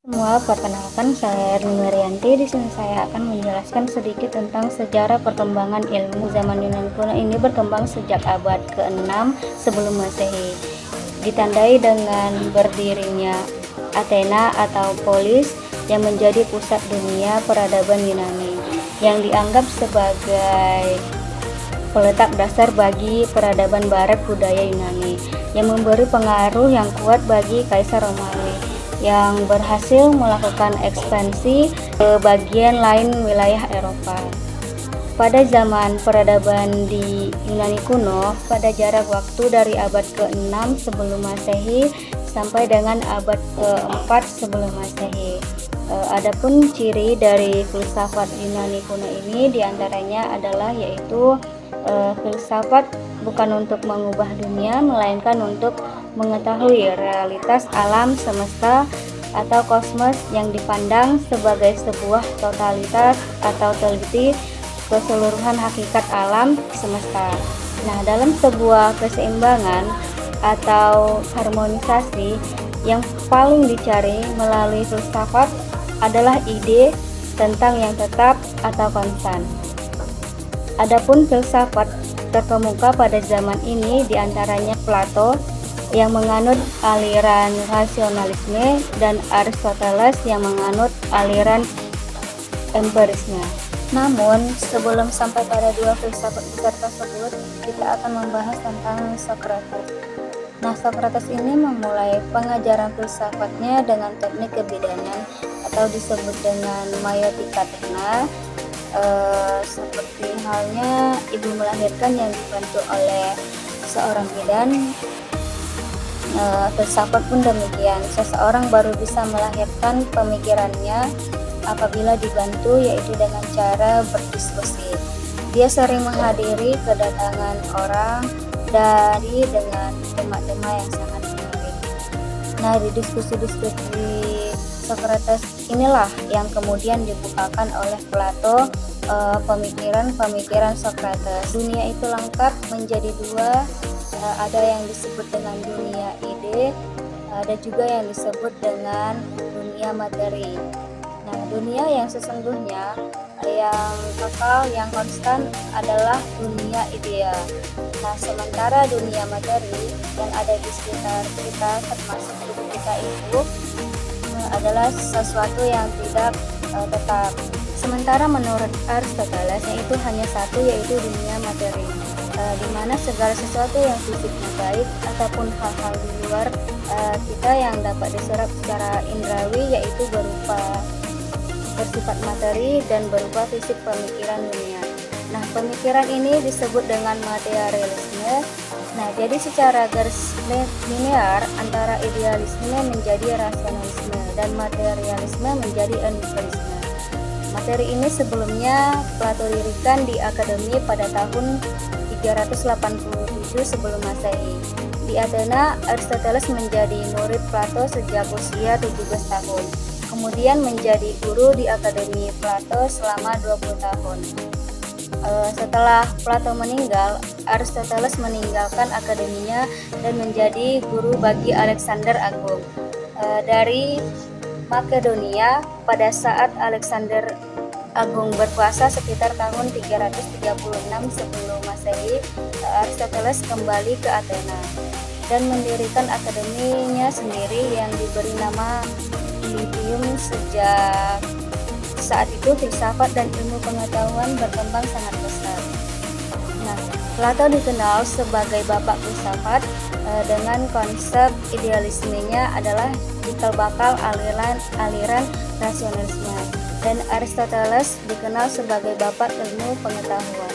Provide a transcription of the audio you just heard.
Semua, perkenalkan saya Erni Marianti. Di sini saya akan menjelaskan sedikit tentang sejarah perkembangan ilmu zaman Yunani kuno. Ini berkembang sejak abad ke-6 sebelum Masehi. Ditandai dengan berdirinya Athena atau polis yang menjadi pusat dunia peradaban Yunani, yang dianggap sebagai peletak dasar bagi peradaban barat budaya Yunani, yang memberi pengaruh yang kuat bagi Kaisar Romawi yang berhasil melakukan ekspansi ke bagian lain wilayah Eropa. Pada zaman peradaban di Yunani kuno, pada jarak waktu dari abad ke-6 sebelum Masehi sampai dengan abad ke-4 sebelum Masehi. Adapun ciri dari filsafat Yunani kuno ini diantaranya adalah yaitu filsafat bukan untuk mengubah dunia, melainkan untuk mengetahui realitas alam semesta atau kosmos yang dipandang sebagai sebuah totalitas atau teliti keseluruhan hakikat alam semesta. Nah, dalam sebuah keseimbangan atau harmonisasi yang paling dicari melalui filsafat adalah ide tentang yang tetap atau konstan. Adapun filsafat terkemuka pada zaman ini diantaranya Plato yang menganut aliran rasionalisme dan Aristoteles yang menganut aliran empirisme. Namun, sebelum sampai pada dua filsafat besar tersebut, kita akan membahas tentang Socrates. Nah, Socrates ini memulai pengajaran filsafatnya dengan teknik kebidanan atau disebut dengan maiotika techna, seperti halnya ibu melahirkan yang dibantu oleh seorang bidan. Filsafat pun demikian, seseorang baru bisa melahirkan pemikirannya apabila dibantu, yaitu dengan cara berdiskusi. Dia sering menghadiri kedatangan orang dengan tema-tema yang sangat menarik. Nah, di diskusi-diskusi Socrates inilah yang kemudian dibukakan oleh Plato, pemikiran Socrates. Dunia itu lengkap menjadi dua, ada yang disebut dengan dunia ide, ada juga yang disebut dengan dunia materi. Nah, dunia yang sesungguhnya, yang kekal, yang konstan adalah dunia ideal. Nah, sementara dunia materi yang ada di sekitar kita, termasuk tubuh kita itu, adalah sesuatu yang tidak tetap. Sementara menurut Aristoteles, itu hanya satu, yaitu dunia materi, di mana segala sesuatu yang fisiknya baik ataupun hal-hal di luar kita yang dapat diserap secara indrawi, yaitu bersifat materi dan berupa fisik pemikiran dunia. Nah, pemikiran ini disebut dengan materialisme. Nah, jadi secara garis linear antara idealisme menjadi rasionalisme dan materialisme menjadi empirisme. Materi ini sebelumnya Plato dirikan di akademi pada tahun 387 sebelum Masehi. Di Athena, Aristoteles menjadi murid Plato sejak usia 17 tahun. Kemudian menjadi guru di Akademi Plato selama 20 tahun. Setelah Plato meninggal, Aristoteles meninggalkan akademinya dan menjadi guru bagi Alexander Agung dari Makedonia pada saat Alexander Agung berkuasa sekitar tahun 336 sebelum Masehi. Aristoteles kembali ke Athena dan mendirikan akademinya sendiri yang diberi nama Lyceum. Sejak saat itu filsafat dan ilmu pengetahuan berkembang sangat pesat. Nah, Plato dikenal sebagai bapak filsafat dengan konsep idealismenya adalah cikal bakal aliran rasionalisme, dan Aristoteles dikenal sebagai bapak ilmu pengetahuan.